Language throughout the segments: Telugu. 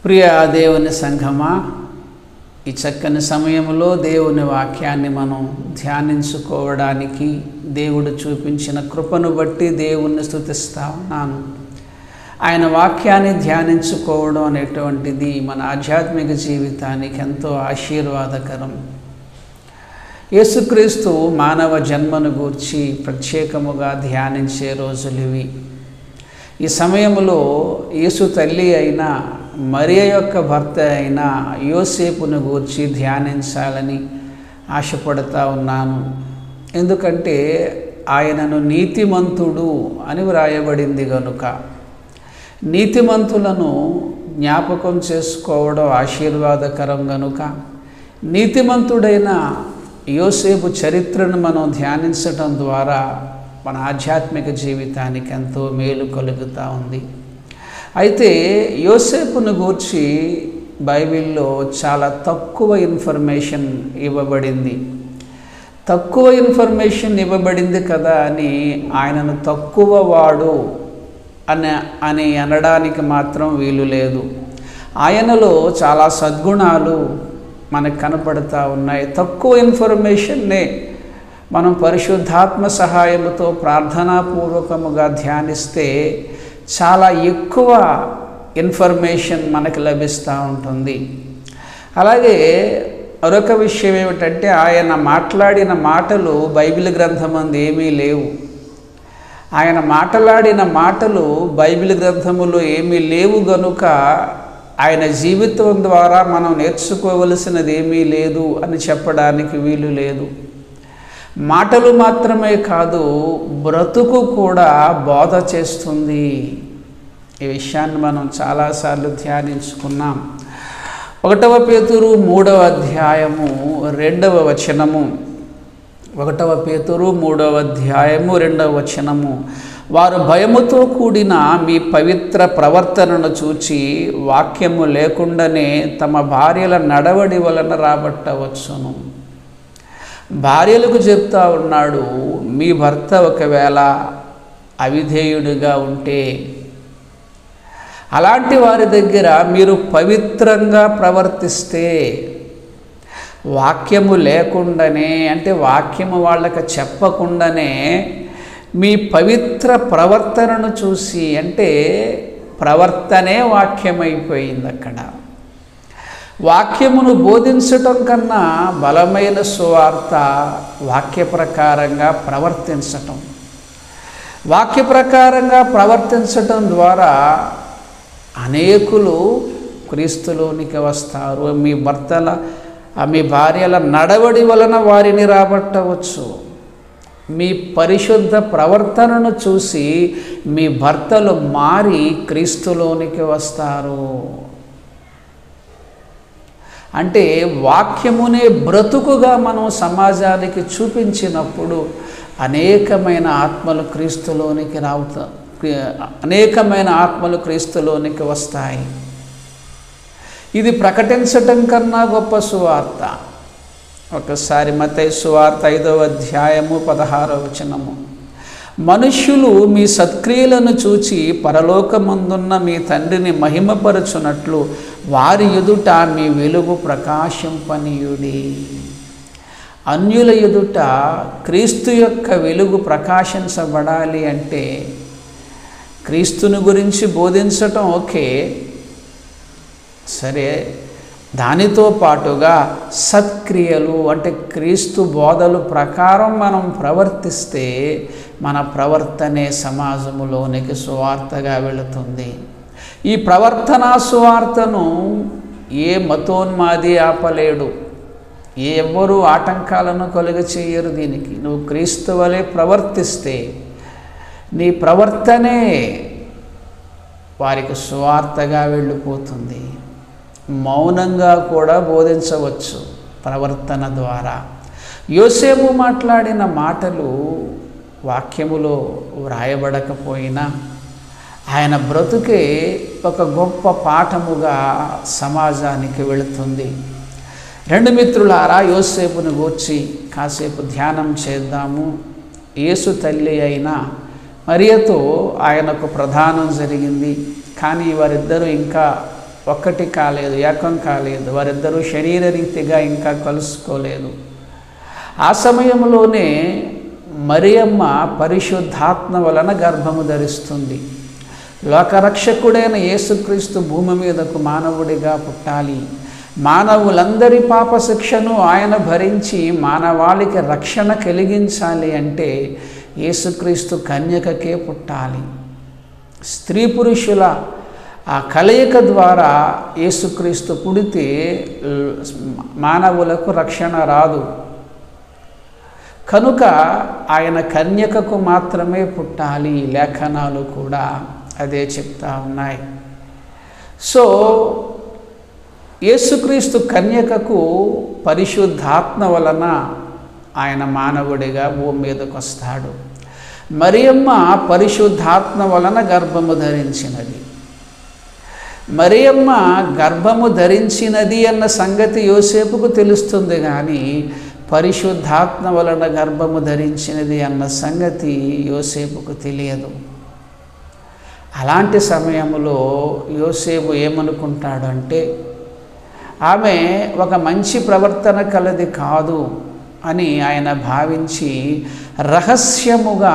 ప్రియ దేవుని సంఘమా, ఈ చక్కని సమయంలో దేవుని వాక్యాన్ని మనం ధ్యానించుకోవడానికి దేవుడు చూపించిన కృపను బట్టి దేవుణ్ణి స్తుతిస్తా ఉన్నాను. ఆయన వాక్యాన్ని ధ్యానించుకోవడం అనేటువంటిది మన ఆధ్యాత్మిక జీవితానికి ఎంతో ఆశీర్వాదకరం. యేసుక్రీస్తు మానవ జన్మను గూర్చి ప్రత్యేకముగా ధ్యానించే రోజులు ఇవి. ఈ సమయంలో యేసు తల్లి అయిన మరియ యొక్క భర్త అయిన యోసేపును గూర్చి ధ్యానించాలని ఆశపడుతూ ఉన్నాను. ఎందుకంటే ఆయనను నీతిమంతుడు అని వ్రాయబడింది గనుక. నీతిమంతులను జ్ఞాపకం చేసుకోవడం ఆశీర్వాదకరం గనుక నీతిమంతుడైన యోసేపు చరిత్రను మనం ధ్యానించడం ద్వారా మన ఆధ్యాత్మిక జీవితానికి ఎంతో మేలు కలుగుతూ ఉంది. అయితే యోసేపును గూర్చి బైబిల్లో చాలా తక్కువ ఇన్ఫర్మేషన్ ఇవ్వబడింది. తక్కువ ఇన్ఫర్మేషన్ ఇవ్వబడింది కదా అని ఆయనను తక్కువ వాడు అని అనడానికి మాత్రం వీలు లేదు. ఆయనలో చాలా సద్గుణాలు మనకు కనపడుతూ ఉన్నాయి. తక్కువ ఇన్ఫర్మేషన్నే మనం పరిశుద్ధాత్మ సహాయముతో ప్రార్థనాపూర్వకముగా ధ్యానిస్తే చాలా ఎక్కువ ఇన్ఫర్మేషన్ మనకు లభిస్తూ ఉంటుంది. అలాగే మరొక విషయం ఏమిటంటే ఆయన మాట్లాడిన మాటలు బైబిల్ గ్రంథమందు ఏమీ లేవు. ఆయన మాట్లాడిన మాటలు బైబిల్ గ్రంథములో ఏమీ లేవు గనుక ఆయన జీవితం ద్వారా మనం నేర్చుకోవలసినది ఏమీ లేదు అని చెప్పడానికి వీలు లేదు. మాటలు మాత్రమే కాదు, బ్రతుకు కూడా బోధ చేస్తుంది. ఈ విషయాన్ని మనం చాలాసార్లు ధ్యానించుకున్నాం. 1 పేతురు 3వ అధ్యాయము 2వ వచనము. 1 పేతురు 3వ అధ్యాయము 2వ వచనము. వారు భయముతో కూడిన మీ పవిత్ర ప్రవర్తనను చూచి వాక్యము లేకుండానే తమ భార్యల నడవడి వలన రాబట్టవచ్చును. భార్యలకు చెప్తా ఉన్నాడు, మీ భర్త ఒకవేళ అవిధేయుడిగా ఉంటే అలాంటి వారి దగ్గర మీరు పవిత్రంగా ప్రవర్తిస్తే, వాక్యము లేకుండానే అంటే వాక్యము వాళ్ళకి చెప్పకుండానే మీ పవిత్ర ప్రవర్తనను చూసి, అంటే ప్రవర్తనే వాక్యమైపోయింది. అక్కడ వాక్యమును బోధించటం కన్నా బలమైన సువార్త వాక్య ప్రకారంగా ప్రవర్తించటం. వాక్య ప్రకారంగా ప్రవర్తించటం ద్వారా అనేకులు క్రీస్తులోనికి వస్తారు. మీ భార్యల నడవడి వలన వారిని రాబట్టవచ్చు. మీ పరిశుద్ధ ప్రవర్తనను చూసి మీ భర్తలు మారి క్రీస్తులోనికి వస్తారు. అంటే వాక్యమునే బ్రతుకుగా మనం సమాజానికి చూపించినప్పుడు అనేకమైన ఆత్మలు క్రీస్తులోనికి వస్తాయి. ఇది ప్రకటించటం కన్నా గొప్ప సువార్త. ఒకసారి మత్తయి సువార్త 5వ అధ్యాయము 16వ వచనము. మనుష్యులు మీ సత్క్రియలను చూచి పరలోకమందున్న మీ తండ్రిని మహిమపరచునట్లు వారి ఎదుట మీ వెలుగు ప్రకాశింపనీయుడి. అన్యుల ఎదుట క్రీస్తు యొక్క వెలుగు ప్రకాశించబడాలి అంటే క్రీస్తుని గురించి బోధించటం ఓకే, సరే, దానితో పాటుగా సత్క్రియలు అంటే క్రీస్తు బోధలు ప్రకారం మనం ప్రవర్తిస్తే మన ప్రవర్తనే సమాజంలోనికి సువార్తగా వెళుతుంది. ఈ ప్రవర్తనా సువార్తను ఏ మతోన్మాది ఆపలేడు. ఎవ్వరూ ఆటంకాలను కలుగచేయరు దీనికి. నువ్వు క్రీస్తు వలె ప్రవర్తిస్తే నీ ప్రవర్తనే వారికి సువార్తగా వెళ్ళిపోతుంది. మౌనంగా కూడా బోధించవచ్చు ప్రవర్తన ద్వారా. యోసేపు మాట్లాడిన మాటలు వాక్యములో వ్రాయబడకపోయినా ఆయన బ్రతుకే ఒక గొప్ప పాఠముగా సమాజానికి వెళుతుంది. రెండు మిత్రులారా, యోసేపును గూర్చి కాసేపు ధ్యానం చేద్దాము. యేసు తల్లి అయిన మరియతో ఆయనకు ప్రధానం జరిగింది. కానీ వారిద్దరూ ఇంకా ఒక్కటి కాలేదు, ఏకం కాలేదు. వారిద్దరూ శరీర రీతిగా ఇంకా కలుసుకోలేదు. ఆ సమయంలోనే మరియమ్మ పరిశుద్ధాత్మ వలన గర్భము ధరిస్తుంది. లోకరక్షకుడైన యేసుక్రీస్తు భూమి మీదకు మానవుడిగా పుట్టాలి, మానవులందరి పాప శిక్షను ఆయన భరించి మానవాళికి రక్షణ కలిగించాలి అంటే యేసుక్రీస్తు కన్యకకే పుట్టాలి. స్త్రీ పురుషుల ఆ కలయిక ద్వారా యేసుక్రీస్తు పుడితే మానవులకు రక్షణ రాదు. కనుక ఆయన కన్యకకు మాత్రమే పుట్టాలి. లేఖనాలు కూడా అదే చెప్తా ఉన్నాయి. సో యేసుక్రీస్తు కన్యకకు పరిశుద్ధాత్మ వలన ఆయన మానవుడిగా భూమి మీదకు వస్తాడు. మరియమ్మ పరిశుద్ధాత్మ వలన గర్భము ధరించినది. మరియమ్మ గర్భము ధరించినది అన్న సంగతి యోసేపుకు తెలుస్తుంది, కానీ పరిశుద్ధాత్మ వలన గర్భము ధరించినది అన్న సంగతి యోసేపుకు తెలియదు. అలాంటి సమయంలో యోసేపు ఏమనుకుంటాడు అంటే, ఆమె ఒక మంచి ప్రవర్తన కలది కాదు అని ఆయన భావించి రహస్యముగా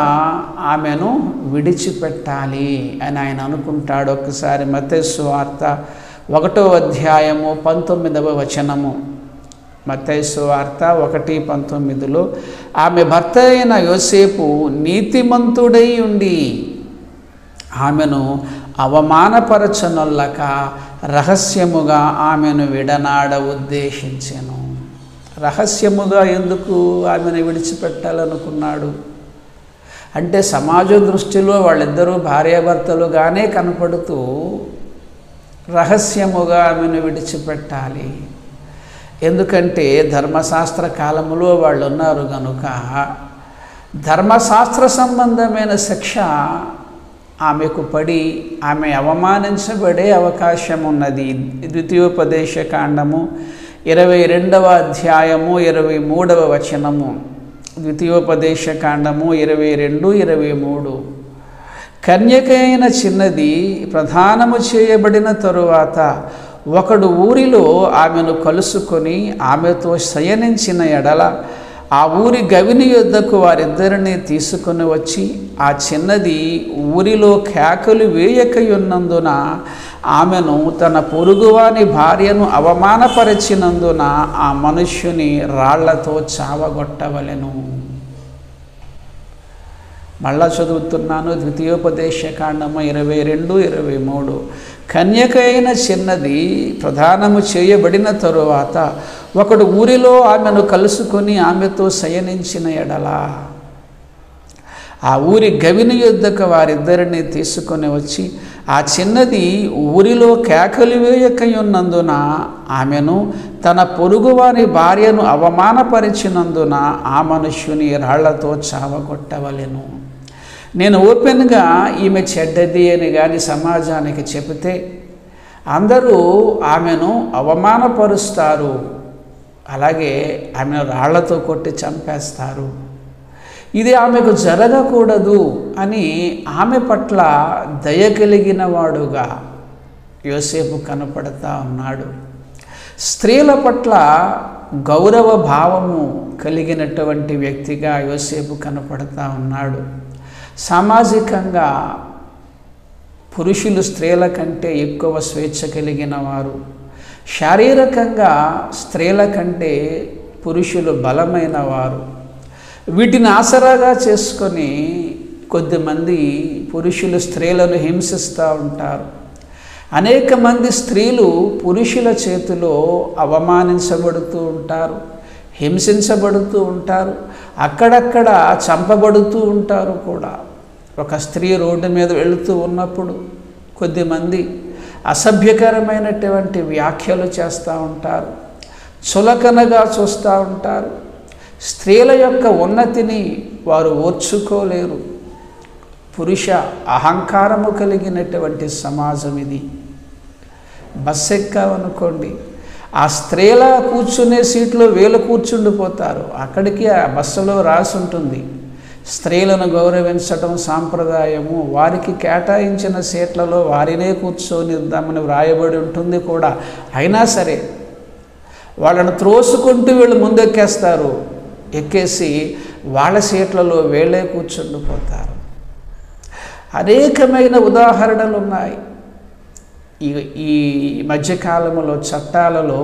ఆమెను విడిచిపెట్టాలి అని ఆయన అనుకుంటాడు. ఒకసారి మత్తయి సువార్త 1వ అధ్యాయము 19వ వచనము, మత్తయి సువార్త 1:19లో ఆమె భర్త అయిన యోసేపు నీతిమంతుడై ఉండి ఆమెను అవమానపరచనొల్లక రహస్యముగా ఆమెను విడనాడ ఉద్దేశించెను. రహస్యముగా ఎందుకు ఆమెను విడిచిపెట్టాలనుకున్నాడు అంటే, సమాజ దృష్టిలో వాళ్ళిద్దరూ భార్యాభర్తలుగానే కనపడుతూ రహస్యముగా ఆమెను విడిచిపెట్టాలి. ఎందుకంటే ధర్మశాస్త్ర కాలములో వాళ్ళు ఉన్నారు కనుక ధర్మశాస్త్ర సంబంధమైన శిక్ష ఆమెకు పడి ఆమె అవమానించబడే అవకాశం ఉన్నది. ద్వితీయోపదేశకాండము 22వ అధ్యాయము 23వ వచనము, ద్వితీయోపదేశకాండము 22-23. కన్యకైన చిన్నది ప్రధానము చేయబడిన తరువాత ఒకడు ఊరిలో ఆమెను కలుసుకొని ఆమెతో శయనించిన ఎడల ఆ ఊరి గవిని యొద్దకు వారిద్దరిని తీసుకొని వచ్చి ఆ చిన్నది ఊరిలో కేకలు వేయకయున్నందున ఆమెను తన పొరుగువాని భార్యను అవమానపరిచినందున ఆ మనుష్యుని రాళ్లతో చావగొట్టవలెను. మళ్ళా చదువుతున్నాను, ద్వితీయోపదేశకాండము 22-23. కన్యకైన చిన్నది ప్రధానము చేయబడిన తరువాత ఒకడు ఊరిలో ఆమెను కలుసుకొని ఆమెతో శయనించిన ఎడల ఆ ఊరి గవిని యొద్దకు వారిద్దరిని తీసుకొని వచ్చి ఆ చిన్నది ఊరిలో కేకలు వేయకయున్నందున ఆమెను తన పొరుగువారి భార్యను అవమానపరిచినందున ఆ మనుష్యుని రాళ్లతో చావగొట్టవలెను. నేను ఓపెన్గా ఈమె చెడ్డది అని కానీ సమాజానికి చెబితే అందరూ ఆమెను అవమానపరుస్తారు, అలాగే ఆమెను రాళ్లతో కొట్టి చంపేస్తారు. ఇది ఆమెకు జరగకూడదు అని ఆమె పట్ల దయ కలిగిన వాడుగా యోసేపు కనపడతా ఉన్నాడు. స్త్రీల పట్ల గౌరవ భావము కలిగినటువంటి వ్యక్తిగా యోసేపు కనపడతా ఉన్నాడు. సామాజికంగా పురుషులు స్త్రీల కంటే ఎక్కువ స్వేచ్ఛ కలిగిన వారు, శారీరకంగా స్త్రీల కంటే పురుషులు బలమైన వారు. వీటిని ఆసరాగా చేసుకొని కొద్దిమంది పురుషులు స్త్రీలను హింసిస్తూ ఉంటారు. అనేక మంది స్త్రీలు పురుషుల చేతిలో అవమానించబడుతూ ఉంటారు, హింసించబడుతూ ఉంటారు, అక్కడక్కడ చంపబడుతూ ఉంటారు కూడా. ఒక స్త్రీ రోడ్డు మీద వెళుతూ ఉన్నప్పుడు కొద్దిమంది అసభ్యకరమైనటువంటి వ్యాఖ్యలు చేస్తూ ఉంటారు, చులకనగా చూస్తూ ఉంటారు. స్త్రీల యొక్క ఉన్నతిని వారు ఓర్చుకోలేరు. పురుష అహంకారము కలిగినటువంటి సమాజం ఇది. బస్సు ఎక్కామనుకోండి, ఆ స్త్రీల కూర్చునే సీట్లో వీళ్ళు కూర్చుండిపోతారు. అక్కడికి ఆ బస్సులో రాసి ఉంటుంది, స్త్రీలను గౌరవించటం సాంప్రదాయము, వారికి కేటాయించిన సీట్లలో వారినే కూర్చొనిద్దామని వ్రాయబడి ఉంటుంది కూడా. అయినా సరే వాళ్ళను త్రోసుకుంటూ వీళ్ళు ముందెక్కేస్తారు, ఎక్కేసి వాళ్ళ సీట్లలో వీళ్ళే కూర్చుండిపోతారు. అనేకమైన ఉదాహరణలు ఉన్నాయి. ఈ మధ్యకాలంలో చట్టాలలో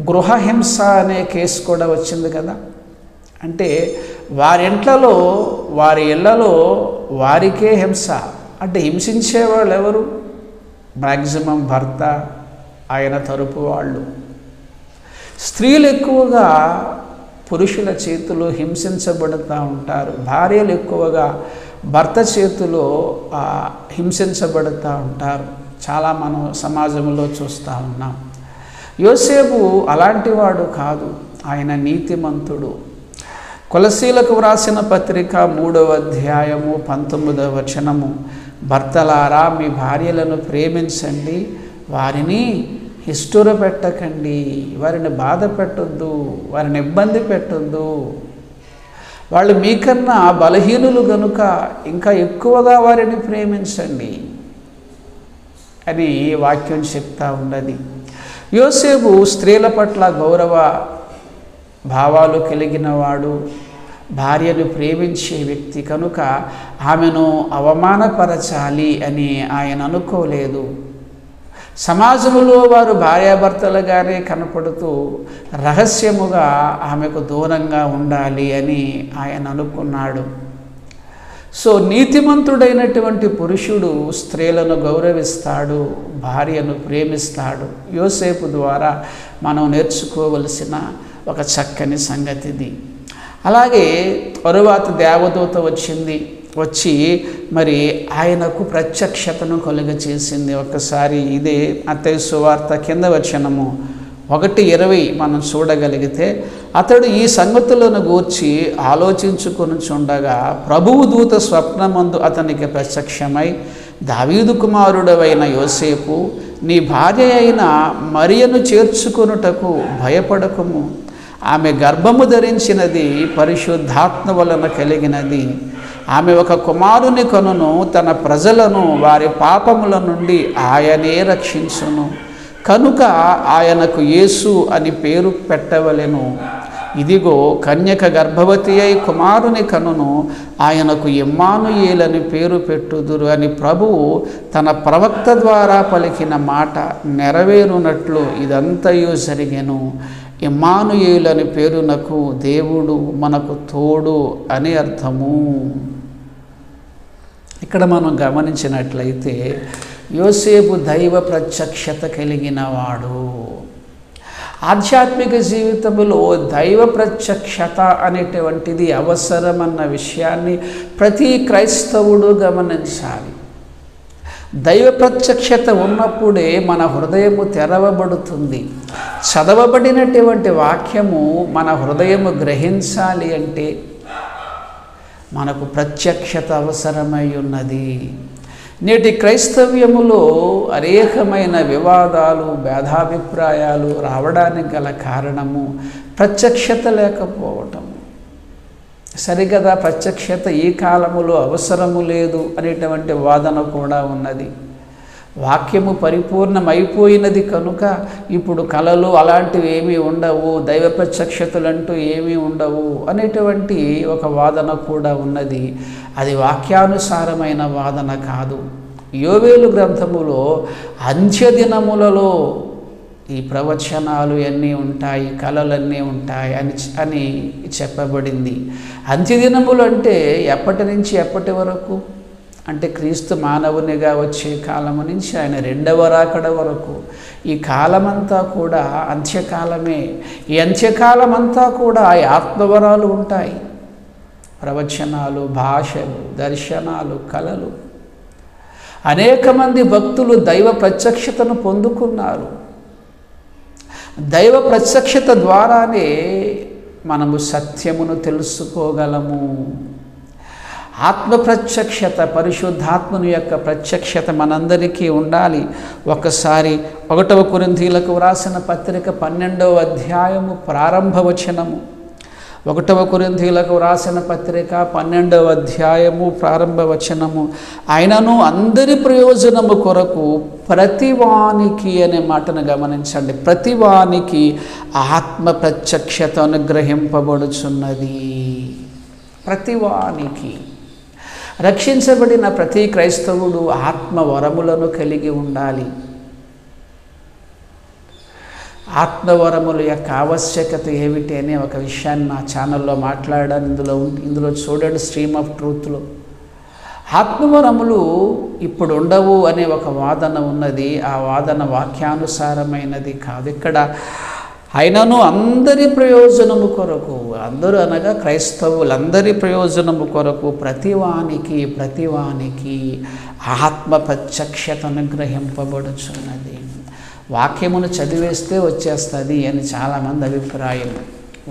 గృహహింస అనే కేసు కూడా వచ్చింది కదా. అంటే వారింట్లలో వారి ఇళ్లలో వారికే హింస. అంటే హింసించేవాళ్ళు ఎవరు? మ్యాక్సిమం భర్త, ఆయన తరపు వాళ్ళు. స్త్రీలు ఎక్కువగా పురుషుల చేతిలో హింసించబడుతూ ఉంటారు, భార్యలు ఎక్కువగా భర్త చేతిలో హింసించబడుతూ ఉంటారు. చాలా మనం సమాజంలో చూస్తూ ఉన్నాం. యోసేపు అలాంటి వాడు కాదు, ఆయన నీతిమంతుడు. కొలసీలకు వ్రాసిన పత్రిక 3వ అధ్యాయము 19వ వచనము, భర్తలారా మీ భార్యలను ప్రేమించండి, వారిని హిస్టుర పెట్టకండి, వారిని బాధ పెట్టొద్దు, వారిని ఇబ్బంది పెట్టొద్దు. వాళ్ళు మీకన్నా బలహీనులు గనుక ఇంకా ఎక్కువగా వారిని ప్రేమించండి అని వాక్యం చెప్తా ఉన్నది. యోసేపు స్త్రీల పట్ల గౌరవ భావాలు కలిగిన వాడు, భార్యను ప్రేమించే వ్యక్తి కనుక ఆమెను అవమానపరచాలి అని ఆయన అనుకోలేదు. సమాజంలో వారు భార్యాభర్తలుగానే కనపడుతూ రహస్యముగా ఆమెకు దూరంగా ఉండాలి అని ఆయన అనుకున్నాడు. సో నీతిమంతుడైనటువంటి పురుషుడు స్త్రీలను గౌరవిస్తాడు, భార్యను ప్రేమిస్తాడు. యోసేపు ద్వారా మనం నేర్చుకోవలసిన ఒక చక్కని సంగతిది. అలాగే తరువాత దేవదూత వచ్చి మరి ఆయనకు ప్రత్యక్షతను కలుగచేసింది. ఒక్కసారి ఇదే మత్తయి సువార్త కింద వచనము 1:20 మనం చూడగలిగితే, అతడు ఈ సంగతులను గూర్చి ఆలోచించుకొనుచుండగా ప్రభువు దూత స్వప్నమందు అతనికి ప్రత్యక్షమై, దావీదు కుమారుడవైన యోసేపు, నీ భార్య అయిన మరియను చేర్చుకొనుటకు భయపడకుము, ఆమె గర్భము ధరించినది పరిశుద్ధాత్మ వలన కలిగినది, ఆమె ఒక కుమారుని కనును, తన ప్రజలను వారి పాపముల నుండి ఆయనే రక్షించును, కనుక ఆయనకు యేసు అని పేరు పెట్టవలెను. ఇదిగో కన్యక గర్భవతి అయి కుమారుని కనును, ఆయనకు ఇమ్మానుయేలని పేరు పెట్టుదురు అని ప్రభువు తన ప్రవక్త ద్వారా పలికిన మాట నెరవేరునట్లు ఇదంతయు జరిగెను. ఇమ్మానుయేలని పేరునకు దేవుడు మనకు తోడు అని అర్థము. ఇక్కడ మనం గమనించినట్లయితే యోసేపు దైవ ప్రత్యక్షత కలిగిన వాడు. ఆధ్యాత్మిక జీవితంలో దైవ ప్రత్యక్షత అనేటువంటిది అవసరమన్న విషయాన్ని ప్రతి క్రైస్తవుడు గమనించాలి. దైవ ప్రత్యక్షత ఉన్నప్పుడే మన హృదయము తెరవబడుతుంది. చదవబడినటువంటి వాక్యము మన హృదయము గ్రహించాలి అంటే మనకు ప్రత్యక్షత అవసరమై ఉన్నది. నేటి క్రైస్తవ్యములో అనేకమైన వివాదాలు, భేదాభిప్రాయాలు రావడానికి గల కారణము ప్రత్యక్షత లేకపోవటం. సరిగదా ప్రత్యక్షత ఈ కాలములో అవసరము లేదు అనేటువంటి వాదన కూడా ఉన్నది. వాక్యము పరిపూర్ణమైపోయినది కనుక ఇప్పుడు కళలు అలాంటివి ఏమీ ఉండవు, దైవ ప్రత్యక్షతలంటూ ఏమీ ఉండవు అనేటువంటి ఒక వాదన కూడా ఉన్నది. అది వాక్యానుసారమైన వాదన కాదు. యోవేలు గ్రంథములో అంత్యదినములలో ఈ ప్రవచనాలు అన్నీ ఉంటాయి, కళలన్నీ ఉంటాయి అని చెప్పబడింది. అంత్యదినములు అంటే ఎప్పటి నుంచి ఎప్పటి వరకు అంటే క్రీస్తు మానవునిగా వచ్చే కాలము నుంచి ఆయన రెండవ రాకడ వరకు ఈ కాలమంతా కూడా అంత్యకాలమే. ఈ అంత్యకాలమంతా కూడా ఆత్మవరాలు ఉంటాయి, ప్రవచనాలు, భాషలు, దర్శనాలు, కళలు. అనేక మంది భక్తులు దైవ ప్రత్యక్షతను పొందుకున్నారు. దైవ ప్రత్యక్షత ద్వారానే మనము సత్యమును తెలుసుకోగలము. ఆత్మ ప్రత్యక్షత, పరిశుద్ధాత్మను యొక్క ప్రత్యక్షత మనందరికీ ఉండాలి. ఒకసారి 1 కొరింథీయులకు వ్రాసిన పత్రిక 12వ అధ్యాయము ప్రారంభ వచనము 1వ కొరింథీయులకు వ్రాసిన పత్రిక 12వ అధ్యాయము ప్రారంభ వచనము, ఆయనను అందరి ప్రయోజనము కొరకు ప్రతివానికి అనే మాటను గమనించండి. ప్రతివానికి ఆత్మ ప్రత్యక్షత అనుగ్రహింపబడుచున్నది. ప్రతివానికి. రక్షించబడిన ప్రతి క్రైస్తవుడు ఆత్మ వరములను కలిగి ఉండాలి. ఆత్మవరముల యొక్క ఆవశ్యకత ఏమిటి అనే ఒక విషయాన్ని నా ఛానల్లో మాట్లాడాను. ఇందులో చూడండి, స్ట్రీమ్ ఆఫ్ ట్రూత్లో. ఆత్మవరములు ఇప్పుడు ఉండవు అనే ఒక వాదన ఉన్నది. ఆ వాదన వాక్యానుసారమైనది కాదు. ఇక్కడ అయినను అందరి ప్రయోజనము కొరకు, అందరూ అనగా క్రైస్తవులందరి ప్రయోజనము కొరకు ప్రతివానికి ఆత్మ ప్రత్యక్షత అనుగ్రహింపబడుచున్నది. వాక్యమును చదివేస్తే వచ్చేస్తుంది అని చాలామంది అభిప్రాయం.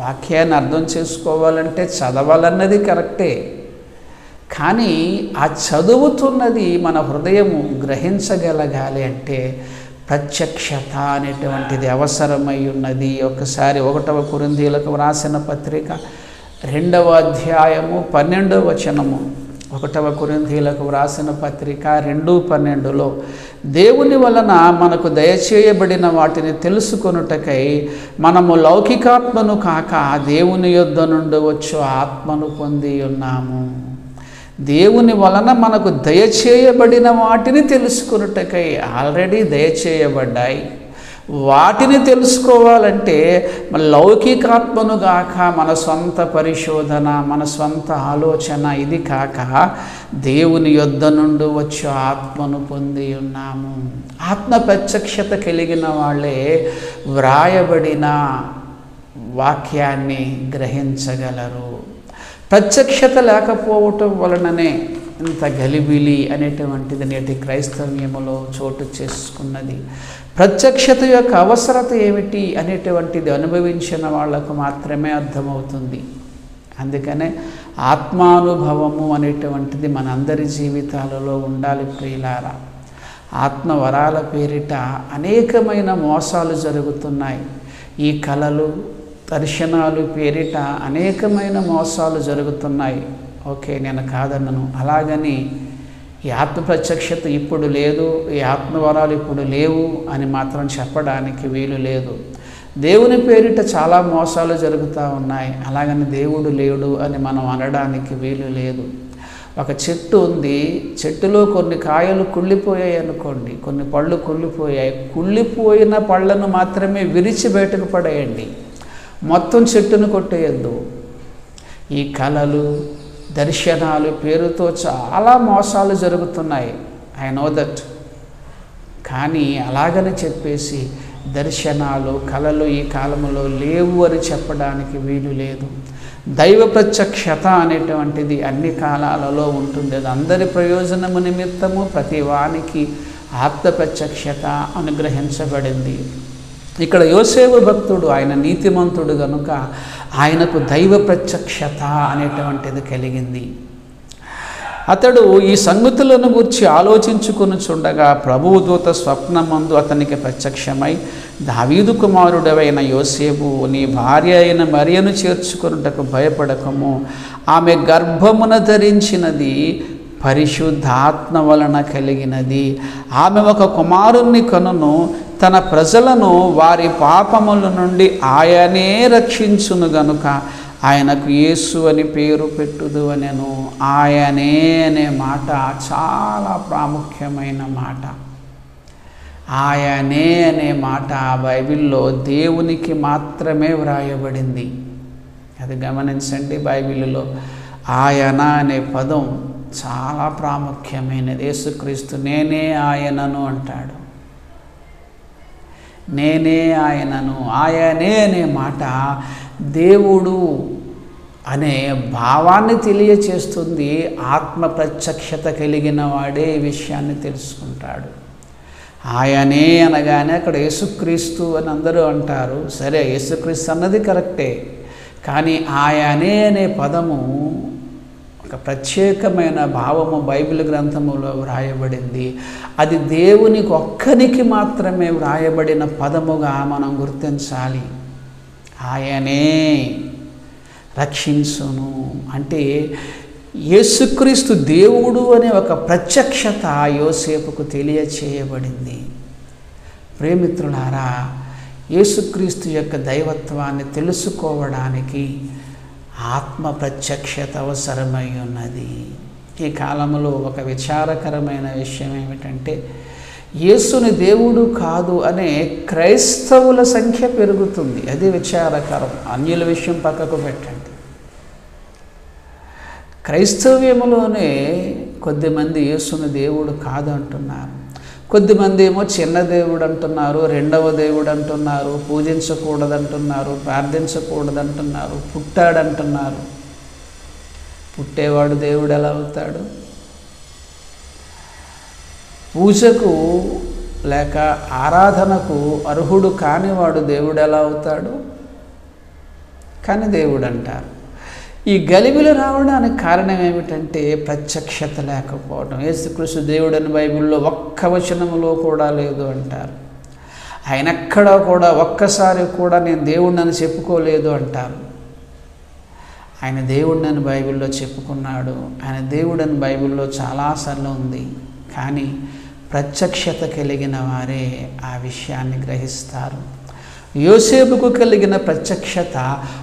వాక్యాన్ని అర్థం చేసుకోవాలంటే చదవాలన్నది కరెక్టే, కానీ ఆ చదువుతున్నది మన హృదయము గ్రహించగలగాలి అంటే ప్రత్యక్షత అనేటువంటిది అవసరమై ఉన్నది. ఒకసారి 1వ కొరింథీయులకు వ్రాసిన పత్రిక 2వ అధ్యాయము 12వ వచనము, 1వ కొరింథీయులకు వ్రాసిన పత్రిక 2:12లో, దేవుని వలన మనకు దయచేయబడిన వాటిని తెలుసుకొనుటకై మనము లౌకికాత్మను కాక దేవుని యొద్ద నుండి వచ్చు ఆత్మను పొంది ఉన్నాము. దేవుని వలన మనకు దయచేయబడిన వాటిని తెలుసుకొనుటకై, ఆల్రెడీ దయచేయబడ్డాయి. వాటిని తెలుసుకోవాలంటే మన లౌకికాత్మను కాక మన సొంత పరిశోధన, మన సొంత ఆలోచన ఇది కాక దేవుని యొద్ద నుండి వచ్చే ఆత్మను పొంది ఉన్నాము. ఆత్మ ప్రత్యక్షత కలిగిన వాళ్ళే వ్రాయబడిన వాక్యాన్ని గ్రహించగలరు. ప్రత్యక్షత లేకపోవటం వలననే ఇంత గలిబిలి అనేటువంటిది నేటి క్రైస్తవ్యములో చోటు చేసుకున్నది. ప్రత్యక్షత యొక్క అవసరత ఏమిటి అనేటువంటిది అనుభవించిన వాళ్లకు మాత్రమే అర్థమవుతుంది. అందుకనే ఆత్మానుభవము అనేటువంటిది మనందరి జీవితాలలో ఉండాలి ప్రియులారా. ఆత్మవరాల పేరిట అనేకమైన మోసాలు జరుగుతున్నాయి. ఈ కళలు, దర్శనాలు పేరిట అనేకమైన మోసాలు జరుగుతున్నాయి. ఓకే, నేను కాదన్నను. అలాగని ఈ ఆత్మ ప్రత్యక్షత ఇప్పుడు లేదు, ఈ ఆత్మవరాలు ఇప్పుడు లేవు అని మాత్రం చెప్పడానికి వీలు లేదు. దేవుని పేరిట చాలా మోసాలు జరుగుతూ ఉన్నాయి. అలాగని దేవుడు లేడు అని మనం అనడానికి వీలు లేదు. ఒక చెట్టు ఉంది, చెట్టులో కొన్ని కాయలు కుళ్ళిపోయాయి అనుకోండి, కొన్ని పళ్ళు కుళ్ళిపోయాయి. కుళ్ళిపోయిన పళ్ళను మాత్రమే విరిచి బయటకు పడేయండి, మొత్తం చెట్టును కొట్టేయద్దు. ఈ కళలు, దర్శనాలు పేరుతో చాలా మోసాలు జరుగుతున్నాయి. I know that. కానీ అలాగని చెప్పేసి దర్శనాలు, కళలు ఈ కాలంలో లేవు అని చెప్పడానికి వీలు లేదు. దైవ ప్రత్యక్షత అనేటువంటిది అన్ని కాలాలలో ఉంటుంది. అది అందరి ప్రయోజనము నిమిత్తము ప్రతి వానికి ఆత్మ ప్రత్యక్షత అనుగ్రహించబడింది. ఇక్కడ యోసేపు భక్తుడు, ఆయన నీతిమంతుడు గనుక ఆయనకు దైవ ప్రత్యక్షత అనేటువంటిది కలిగింది. అతడు ఈ సంగతులను గురించి ఆలోచించుకొనుచుండగా ప్రభువు దూత స్వప్నమందు అతనికి ప్రత్యక్షమై, దావీదు కుమారుడవైన యోసేపు, నీ భార్య అయిన మరియను చేర్చుకొనుటకు భయపడకము, ఆమె గర్భమున ధరించినది పరిశుద్ధాత్మ వలన కలిగినది. ఆమె ఒక కుమారుణ్ణి కనును, తన ప్రజలను వారి పాపముల నుండి ఆయనే రక్షించును గనుక ఆయనకు యేసు అని పేరు పెట్టుదు అనెను. ఆయనే అనే మాట చాలా ప్రాముఖ్యమైన మాట. ఆయనే అనే మాట బైబిల్లో దేవునికి మాత్రమే వ్రాయబడింది. అది గమనించండి. బైబిల్లో ఆయన అనే పదం చాలా ప్రాముఖ్యమైనది. యేసుక్రీస్తు నేనే ఆయనను అంటాడు. నేనే ఆయనను. ఆయనే అనే మాట దేవుడు అనే భావాన్ని తెలియచేస్తుంది. ఆత్మ ప్రత్యక్షత కలిగిన వాడే ఈ విషయాన్ని తెలుసుకుంటాడు. ఆయనే అనగానే అక్కడ యేసుక్రీస్తు అని అందరూ అంటారు. సరే, యేసుక్రీస్తు అన్నది కరెక్టే, కానీ ఆయనే అనే పదము ఒక ప్రత్యేకమైన భావము బైబిల్ గ్రంథములో వ్రాయబడింది. అది దేవునికి ఒక్కనికి మాత్రమే వ్రాయబడిన పదముగా మనం గుర్తించాలి. ఆయనే రక్షించును. అంటే యేసుక్రీస్తు దేవుడు అనే ఒక ప్రత్యక్షత యోసేపుకు తెలియచేయబడింది. ప్రేమిత్రులారా, యేసుక్రీస్తు యొక్క దైవత్వాన్ని తెలుసుకోవడానికి ఆత్మ ప్రత్యక్షత అవసరమై ఉన్నది. ఈ కాలంలో ఒక విచారకరమైన విషయం ఏమిటంటే, యేసుని దేవుడు కాదు అనే క్రైస్తవుల సంఖ్య పెరుగుతుంది. అది విచారకరం. అన్యుల విషయం పక్కకు పెట్టండి. క్రైస్తవ్యములోనే కొద్దిమంది యేసుని దేవుడు కాదు అంటున్నారు. కొద్దిమంది ఏమో చిన్న దేవుడు అంటున్నారు, రెండవ దేవుడు అంటున్నారు, పూజించకూడదంటున్నారు, ప్రార్థించకూడదంటున్నారు, పుట్టాడంటున్నారు. పుట్టేవాడు దేవుడు ఎలా అవుతాడు? పూజకు లేక ఆరాధనకు అర్హుడు కానివాడు దేవుడు ఎలా అవుతాడు? కానీ దేవుడు అంటారు. ఈ గలిబిలు రావడానికి కారణం ఏమిటంటే ప్రత్యక్షత లేకపోవడం. యేసుక్రీస్తు దేవుడని బైబిల్లో ఒక్క వచనములో కూడా లేదు అంటారు. ఆయన ఎక్కడా కూడా ఒక్కసారి కూడా నేను దేవుడిని చెప్పుకోలేదు అంటారు. ఆయన దేవుడిని బైబిల్లో చెప్పుకున్నాడు. ఆయన దేవుడని బైబిల్లో చాలాసార్లు ఉంది. కానీ ప్రత్యక్షత కలిగిన వారే ఆ విషయాన్ని గ్రహిస్తారు. యోసేపుకు కలిగిన ప్రత్యక్షత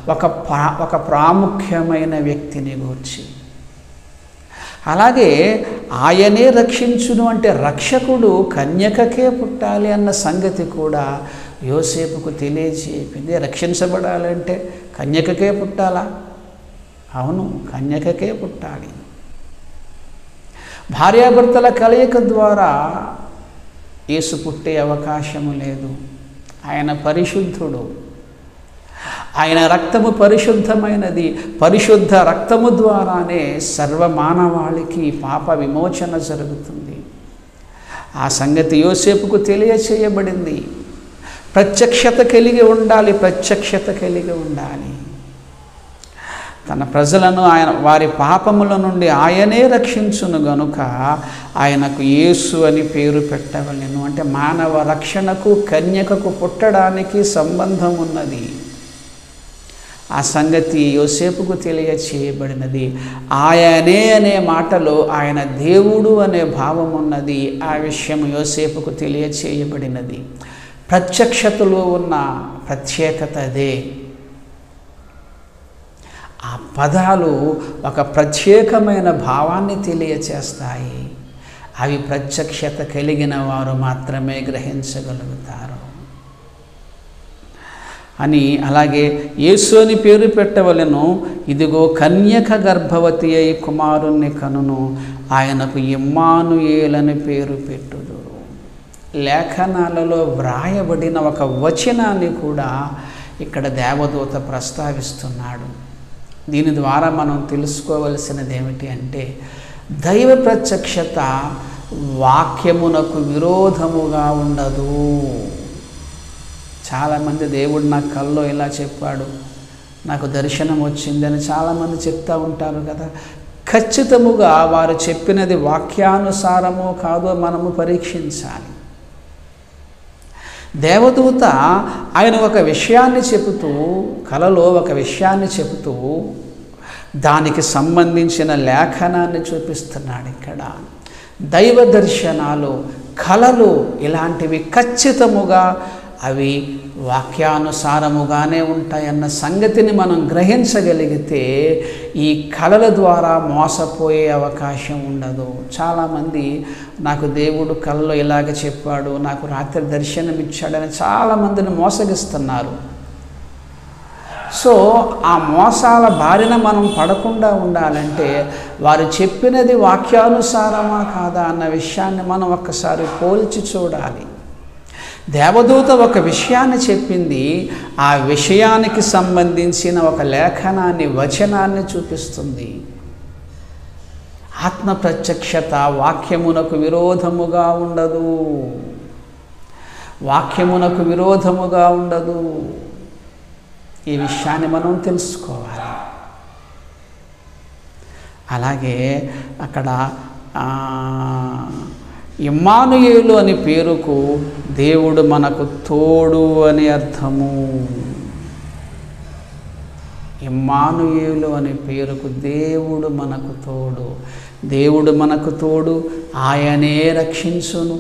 ఒక ప్రాముఖ్యమైన వ్యక్తిని గూర్చి. అలాగే ఆయనే రక్షించును అంటే రక్షకుడు కన్యకకే పుట్టాలి అన్న సంగతి కూడా యోసేపుకు తెలియజేపింది. రక్షించబడాలంటే కన్యకకే పుట్టాలా? అవును, కన్యకకే పుట్టాలి. భార్యాభర్తల కలయిక ద్వారా యేసు పుట్టే అవకాశము లేదు. ఆయన పరిశుద్ధుడు. ఆయన రక్తము పరిశుద్ధమైనది. పరిశుద్ధ రక్తము ద్వారానే సర్వమానవాళికి పాప విమోచన జరుగుతుంది. ఆ సంగతి యోసేపుకు తెలియచేయబడింది. ప్రత్యక్షత కలిగి ఉండాలి. ప్రత్యక్షత కలిగి ఉండాలి. తన ప్రజలను వారి పాపముల నుండి ఆయనే రక్షించును గనుక ఆయనకు యేసు అని పేరు పెట్టవలెను. అంటే మానవ రక్షణకు కన్యకకు పుట్టడానికి సంబంధం ఉన్నది. ఆ సంగతి యోసేపుకు తెలియచేయబడినది. ఆయనే అనే మాటలో ఆయన దేవుడు అనే భావం ఉన్నది. ఆ విషయం యోసేపుకు తెలియచేయబడినది. ప్రత్యక్షతలో ఉన్న ప్రత్యేకత అదే. ఆ పదాలు ఒక ప్రత్యేకమైన భావాన్ని తెలియచేస్తాయి. అవి ప్రత్యక్షత కలిగిన వారు మాత్రమే గ్రహించగలుగుతారు అని. అలాగే యేసు అని పేరు పెట్టవలెను. ఇదిగో కన్యక గర్భవతి అయి కుమారుణ్ణి కనును, ఆయనకు ఇమ్మానుయేల్ అని పేరు పెట్టుదురు. లేఖనాలలో వ్రాయబడిన ఒక వచనాన్ని కూడా ఇక్కడ దేవదూత ప్రస్తావిస్తున్నాడు. దీని ద్వారా మనం తెలుసుకోవలసినది ఏమిటి అంటే, దైవ ప్రత్యక్షత వాక్యమునకు విరోధముగా ఉండదు. చాలామంది దేవుడు నా కల్లో ఇలా చెప్పాడు, నాకు దర్శనం వచ్చిందని చాలామంది చెప్తూ ఉంటారు కదా. ఖచ్చితముగా వారు చెప్పినది వాక్యానుసారమో కాదో మనము పరీక్షించాలి. దేవదూత ఆయన ఒక విషయాన్ని చెబుతూ, కలలో ఒక విషయాన్ని చెబుతూ దానికి సంబంధించిన లేఖనాన్ని చూపిస్తున్నాడు. ఇక్కడ దైవ దర్శనాలు, కలలు ఇలాంటివి ఖచ్చితముగా అవి వాక్యానుసారముగానే ఉంటాయన్న సంగతిని మనం గ్రహించగలిగితే ఈ కళల ద్వారా మోసపోయే అవకాశం ఉండదు. చాలామంది నాకు దేవుడు కళలో ఇలాగ చెప్పాడు, నాకు రాత్రి దర్శనం ఇచ్చాడని చాలామందిని మోసగిస్తున్నారు. సో ఆ మోసాల బారిన మనం పడకుండా ఉండాలంటే వారు చెప్పినది వాక్యానుసారమా కాదా అన్న విషయాన్ని మనం ఒక్కసారి పోల్చి చూడాలి. దేవదూత ఒక విషయాన్ని చెప్పింది, ఆ విషయానికి సంబంధించిన ఒక లేఖనాన్ని, వచనాన్ని చూపిస్తుంది. ఆత్మ ప్రత్యక్షత వాక్యమునకు విరోధముగా ఉండదు. వాక్యమునకు విరోధముగా ఉండదు. ఈ విషయాన్ని మనం తెలుసుకోవాలి. అలాగే అక్కడ ఇమ్మానుయేలు అని పేరుకు దేవుడు మనకు తోడు అని అర్థము. ఇమ్మానుయేలు అనే పేరుకు దేవుడు మనకు తోడు, దేవుడు మనకు తోడు, ఆయనే రక్షించును.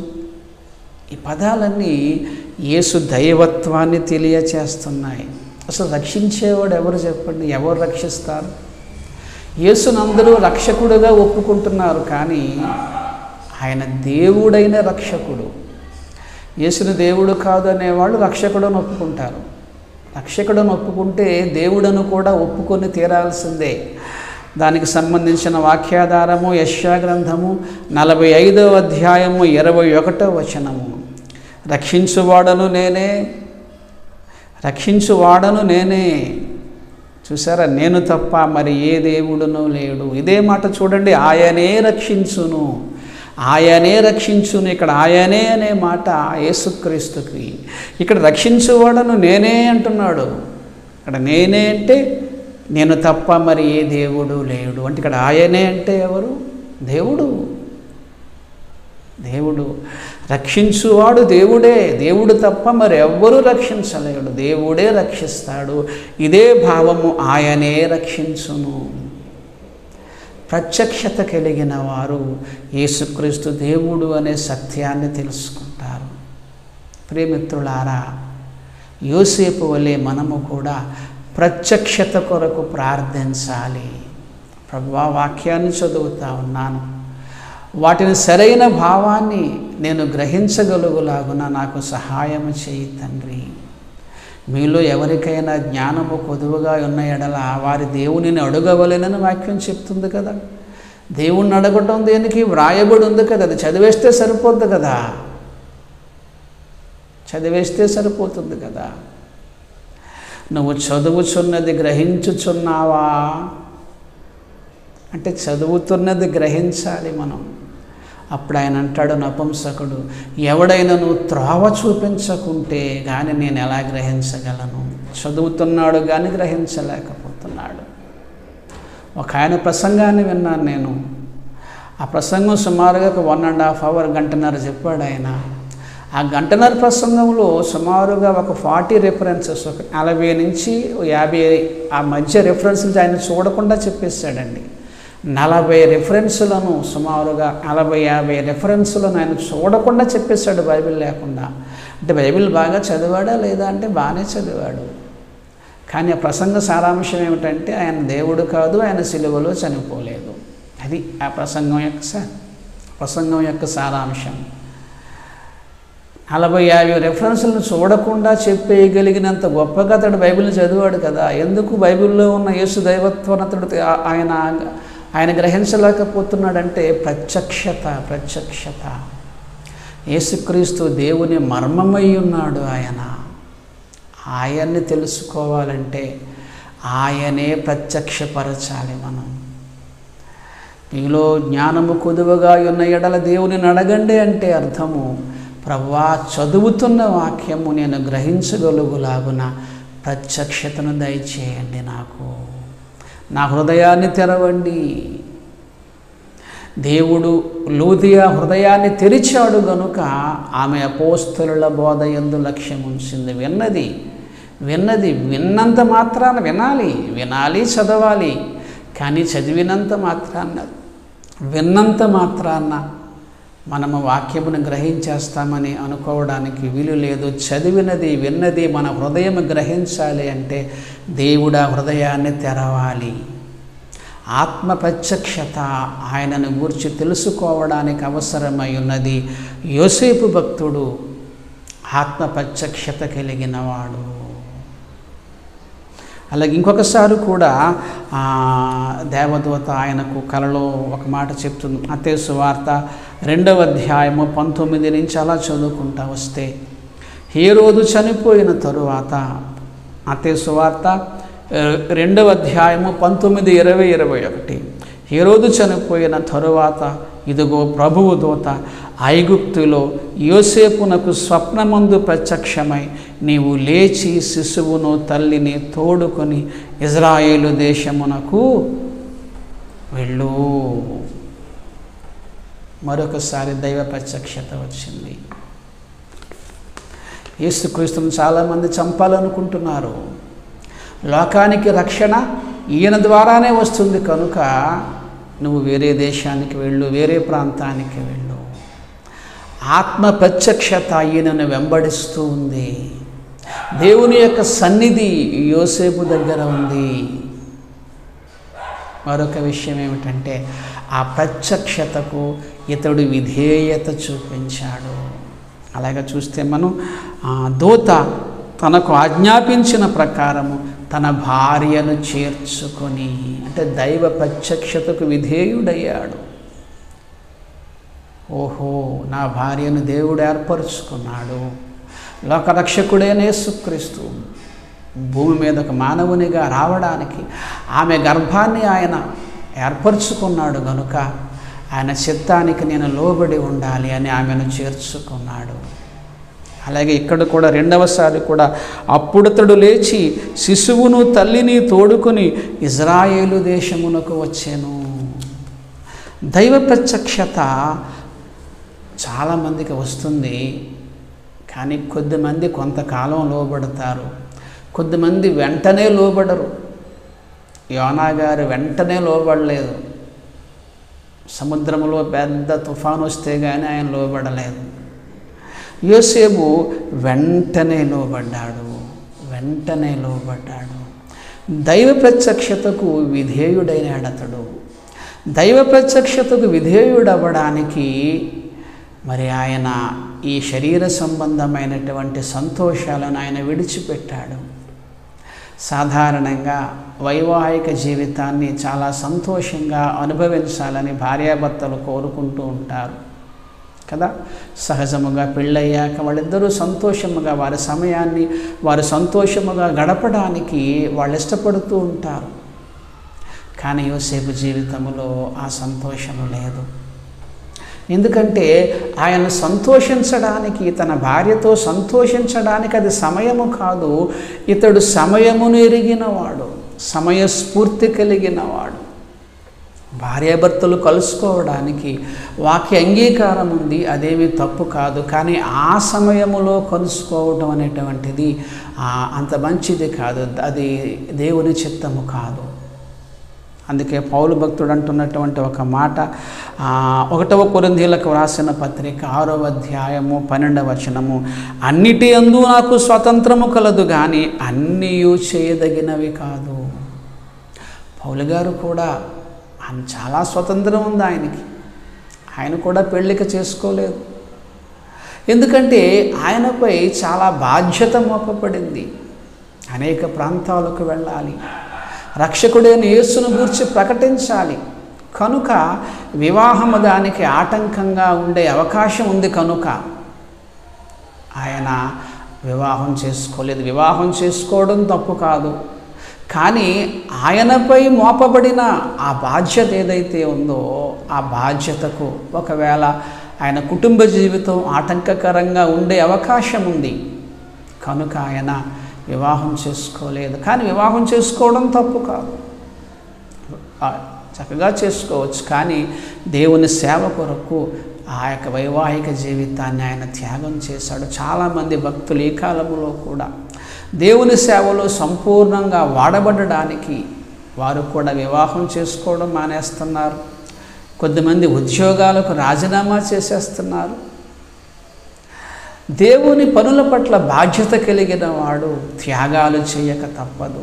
ఈ పదాలన్నీ యేసు దైవత్వాన్ని తెలియచేస్తున్నాయి. అసలు రక్షించేవాడు ఎవరు చెప్పండి? ఎవరు రక్షిస్తారు? యేసును అందరూ రక్షకుడుగా ఒప్పుకుంటున్నారు, కానీ ఆయన దేవుడైన రక్షకుడు. యేసును దేవుడు కాదు అనేవాళ్ళు రక్షకుడని ఒప్పుకుంటారు. రక్షకుడని ఒప్పుకుంటే దేవుడను కూడా ఒప్పుకొని తీరాల్సిందే. దానికి సంబంధించిన వాక్యాధారము యెషయా గ్రంథము 45వ అధ్యాయము 21వ వచనము. రక్షించువాడను నేనే, రక్షించువాడను నేనే. చూసారా? నేను తప్ప మరి ఏ దేవుడునూ లేడు. ఇదే మాట చూడండి, ఆయనే రక్షించును, ఆయనే రక్షించును. ఇక్కడ ఆయనే అనే మాట యేసుక్రీస్తుకి. ఇక్కడ రక్షించువాడను నేనే అంటున్నాడు. ఇక్కడ నేనే అంటే నేను తప్ప మరి ఏ దేవుడు లేడు అంటే ఇక్కడ ఆయనే అంటే ఎవరు? దేవుడు. దేవుడు రక్షించువాడు దేవుడే. దేవుడు తప్ప మరి ఎవ్వరూ రక్షించలేడు, దేవుడే రక్షిస్తాడు. ఇదే భావము, ఆయనే రక్షించును. ప్రత్యక్షత కలిగిన వారు యేసుక్రీస్తు దేవుడు అనే సత్యాన్ని తెలుసుకుంటారు. ప్రియమిత్రులారా, యోసేపు వలె మనము కూడా ప్రత్యక్షత కొరకు ప్రార్థించాలి. ప్రభువా, వాక్యాన్ని చదువుతా ఉన్నాను, వాటిని సరైన భావాన్ని నేను గ్రహించగలుగులాగున నాకు సహాయం చేయి తండ్రి. మీలో ఎవరికైనా జ్ఞానము కొదువుగా ఉన్న ఎడల వారి దేవునిని అడగవలెనని వాక్యం చెప్తుంది కదా. దేవుణ్ణి అడగటం దేనికి? వ్రాయబడి ఉంది కదా, అది చదివేస్తే సరిపోద్ది కదా, చదివేస్తే సరిపోతుంది కదా. నువ్వు చదువుచున్నది గ్రహించుచున్నావా అంటే చదువుతున్నది గ్రహించాలి మనం. అప్పుడు ఆయన అంటాడు నపుంసకుడు, ఎవడైనా నువ్వు త్రోవ చూపించకుంటే కానీ నేను ఎలా గ్రహించగలను? చదువుతున్నాడు కానీ గ్రహించలేకపోతున్నాడు. ఒక ఆయన ప్రసంగాన్ని విన్నాను నేను. ఆ ప్రసంగం సుమారుగా 1.5 hours, గంటన్నర చెప్పాడు ఆయన. ఆ గంటన్నర ప్రసంగంలో సుమారుగా ఒక 40 రెఫరెన్సెస్, ఒక 40 నుంచి 50 ఆ మధ్య రెఫరెన్సెస్ ఆయన చూడకుండా చెప్పేశాడండి. 40 రెఫరెన్సులను, సుమారుగా 40-50 రెఫరెన్సులను ఆయన చూడకుండా చెప్పేశాడు, బైబిల్ లేకుండా. అంటే బైబిల్ బాగా చదివాడా లేదా అంటే బాగానే చదివాడు, కానీ ఆ ప్రసంగ సారాంశం ఏమిటంటే ఆయన దేవుడు కాదు, ఆయన సిలువలో చనిపోలేదు. అది ఆ ప్రసంగం యొక్క సారాంశం. 40-50 రెఫరెన్సులను చూడకుండా చెప్పేయగలిగినంత గొప్పగా అతడు బైబిల్ని చదివాడు కదా. ఎందుకు బైబిల్లో ఉన్న యేసు దైవత్వం అతడు ఆయన గ్రహించలేకపోతున్నాడంటే ప్రత్యక్షత. యేసుక్రీస్తు దేవుని మర్మమై ఉన్నాడు. ఆయన్ని తెలుసుకోవాలంటే ఆయనే ప్రత్యక్షపరచాలి మనం. మీలో జ్ఞానము కొదువగా ఉన్న ఎడల దేవుని అడగండి అంటే అర్థము, ప్రభువా, చదువుతున్న వాక్యము నేను గ్రహించగలుగులాగున ప్రత్యక్షతను దయచేయండి, నా హృదయాన్ని తెరవండి. దేవుడు లూదియా హృదయాన్ని తెరిచాడు గనుక ఆమె అపోస్తలుల బోధ యందు లక్ష్యం ఉంచింది. విన్నంత మాత్రాన వినాలి, చదవాలి. కానీ చదివినంత మాత్రాన, విన్నంత మాత్రాన మనము వాక్యమును గ్రహించేస్తామని అనుకోవడానికి వీలు లేదు. చదివినది, విన్నది మన హృదయం గ్రహించాలి అంటే దేవుడు ఆ హృదయాన్ని తెరవాలి. ఆత్మ ప్రత్యక్షత ఆయనను గురించి తెలుసుకోవడానికి అవసరమై ఉన్నది. యోసేపు భక్తుడు ఆత్మ ప్రత్యక్షత కలిగినవాడు. అలాగే ఇంకొకసారి కూడా దేవదూత ఆయనకు కలలో ఒక మాట చెప్తుంది. మత్తయి సువార్త 2వ అధ్యాయము 19 నుంచి అలా చదువుకుంటా వస్తే, హేరోదు చనిపోయిన తరువాత, మత్తయి సువార్త 2వ అధ్యాయము 19, 20, 21, హేరోదు చనిపోయిన తరువాత ఇదిగో ప్రభువు దూత ఐగుప్తులో యోసేపునకు స్వప్నమందు ప్రత్యక్షమై, నీవు లేచి శిశువును తల్లిని తోడుకొని ఇజ్రాయేలు దేశమునకు వెళ్ళు. మరొకసారి దైవ ప్రత్యక్షత వచ్చింది. యేసుక్రీస్తును చాలామంది చంపాలనుకుంటున్నారు. లోకానికి రక్షణ ఈయన ద్వారానే వస్తుంది కనుక నువ్వు వేరే దేశానికి వెళ్ళు, వేరే ప్రాంతానికి వెళ్ళు. ఆత్మ ప్రత్యక్షత ఈయనను వెంబడిస్తూ ఉంది. దేవుని యొక్క సన్నిధి యోసేపు దగ్గర ఉంది. మరొక విషయం ఏమిటంటే ఆ ప్రత్యక్షతకు ఇతడు విధేయత చూపించాడు. అలాగే చూస్తే మనం దూత తనకు ఆజ్ఞాపించిన ప్రకారము తన భార్యను చేర్చుకొని, అంటే దైవ ప్రత్యక్షతకు విధేయుడయ్యాడు. ఓహో, నా భార్యను దేవుడు ఏర్పరుచుకున్నాడు. లోకరక్షకుడైన యేసుక్రీస్తు భూమి మీద ఒక మానవునిగా రావడానికి ఆమె గర్భాన్ని ఆయన ఏర్పరచుకున్నాడు కనుక ఆయన చిత్తానికి నేను లోబడి ఉండాలి అని ఆమెను చేర్చుకున్నాడు. అలాగే ఇక్కడ కూడా రెండవసారి కూడా అప్పుడతడు లేచి శిశువును తల్లిని తోడుకొని ఇజ్రాయేలు దేశమునకు వచ్చాను. దైవ ప్రత్యక్షత చాలామందికి వస్తుంది, కానీ కొద్దిమంది కొంతకాలం లోబడతారు, కొద్దిమంది వెంటనే లోబడరు. యోనా గారు వెంటనే లోబడలేదు. సముద్రంలో పెద్ద తుఫాను వస్తే కానీ ఆయన లోబడలేదు. యోసేపు వెంటనే లోబడ్డాడు. దైవ ప్రత్యక్షతకు విధేయుడైనాడు అతడు. దైవ ప్రత్యక్షతకు విధేయుడవ్వడానికి మరి ఆయన ఈ శరీర సంబంధమైనటువంటి సంతోషాలను ఆయన విడిచిపెట్టాడు. సాధారణంగా వైవాహిక జీవితాన్ని చాలా సంతోషంగా అనుభవించాలని భార్యాభర్తలు కోరుకుంటూ ఉంటారు కదా. సహజముగా పెళ్ళయ్యాక వాళ్ళిద్దరూ సంతోషముగా వారి సమయాన్ని వారు సంతోషముగా గడపడానికి వాళ్ళు ఇష్టపడుతూ ఉంటారు. కానీ యోసేపు జీవితంలో ఆ సంతోషము లేదు. ఎందుకంటే ఆయన సంతోషించడానికి, తన భార్యతో సంతోషించడానికి అది సమయము కాదు. ఇతడు సమయమును ఎరిగినవాడు, సమయస్ఫూర్తి కలిగినవాడు. భార్యాభర్తలు కలుసుకోవడానికి వాక్య అంగీకారం ఉంది, అదేమీ తప్పు కాదు. కానీ ఆ సమయములో కలుసుకోవడం అనేటువంటిది అంత మంచిది కాదు, అది దేవుని చిత్తము కాదు. అందుకే పౌలు భక్తుడు అంటున్నటువంటి ఒక మాట 1 కొరింథీయులకు వ్రాసిన పత్రిక 6వ అధ్యాయము 12వ వచనము, అన్నిటి యందు నాకు స్వతంత్రము కలదు కానీ అన్నీయు చేయదగినవి కాదు. పౌలు గారు కూడా చాలా స్వతంత్రం ఉంది ఆయనకి. ఆయన కూడా పెళ్ళిక చేసుకోలేదు. ఎందుకంటే ఆయనపై చాలా బాధ్యత మోపబడింది. అనేక ప్రాంతాలకు వెళ్ళాలి, రక్షకుడైన యేసును గూర్చి ప్రకటించాలి. కనుక వివాహము దానికి ఆటంకంగా ఉండే అవకాశం ఉంది. కనుక ఆయన వివాహం చేసుకోలేదు. వివాహం చేసుకోవడం తప్పు కాదు, కానీ ఆయనపై మోపబడిన ఆ బాధ్యత ఏదైతే ఉందో ఆ బాధ్యతకు ఒకవేళ ఆయన కుటుంబ జీవితం ఆటంకకరంగా ఉండే అవకాశం ఉంది. కనుక ఆయన వివాహం చేసుకోలేదు. కానీ వివాహం చేసుకోవడం తప్పు కాదు, చక్కగా చేసుకోవచ్చు. కానీ దేవుని సేవ కొరకు ఆ యొక్క వైవాహిక జీవితాన్ని ఆయన త్యాగం చేశాడు. చాలామంది భక్తులు ఈ కాలంలో కూడా దేవుని సేవలో సంపూర్ణంగా వాడబడడానికి వారు కూడా వివాహం చేసుకోవడం మానేస్తున్నారు. కొద్దిమంది ఉద్యోగాలకు రాజీనామా చేసేస్తున్నారు. దేవుని పనుల పట్ల బాధ్యత కలిగిన వాడు త్యాగాలు చేయక తప్పదు.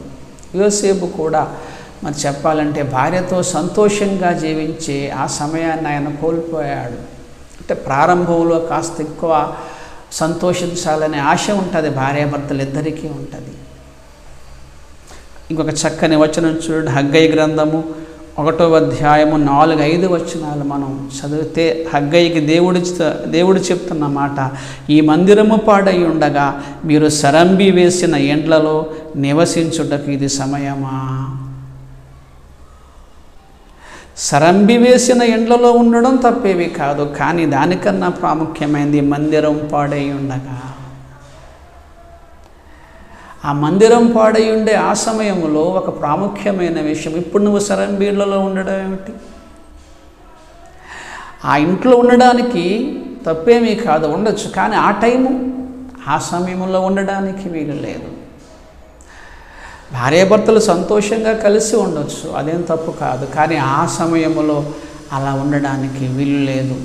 యోసేపు కూడా మరి చెప్పాలంటే భార్యతో సంతోషంగా జీవించే ఆ సమయాన్ని ఆయన కోల్పోయాడు. అంటే ప్రారంభంలో కాస్త ఎక్కువ సంతోషించాలనే ఆశ ఉంటుంది, భార్యాభర్తలు ఇద్దరికీ ఉంటుంది. ఇంకొక చక్కని వచనం చూడండి, హగ్గయి గ్రంథము 1వ అధ్యాయము 4-5 వచనాలు మనం చదివితే హగ్గయికి దేవుడు చెప్తున్న మాట, ఈ మందిరము పాడై ఉండగా మీరు సరంబి వేసిన ఎండ్లలో నివసించుటకు ఇది సమయమా? సరంబి వేసిన ఎండ్లలో ఉండడం తప్పేవి కాదు, కానీ దానికన్నా ప్రాముఖ్యమైనది మందిరం పాడై ఉండగా. ఆ మందిరం పాడై ఉండే ఆ సమయంలో ఒక ప్రాముఖ్యమైన విషయం, ఇప్పుడు నువ్వు సరంబీళ్లలో ఉండడం ఏమిటి? ఆ ఇంట్లో ఉండడానికి తప్పేమీ కాదు, ఉండొచ్చు. కానీ ఆ టైము ఆ సమయంలో ఉండడానికి వీలు లేదు. భార్యాభర్తలు సంతోషంగా కలిసి ఉండొచ్చు, అదేం తప్పు కాదు. కానీ ఆ సమయంలో అలా ఉండడానికి వీలు లేదు.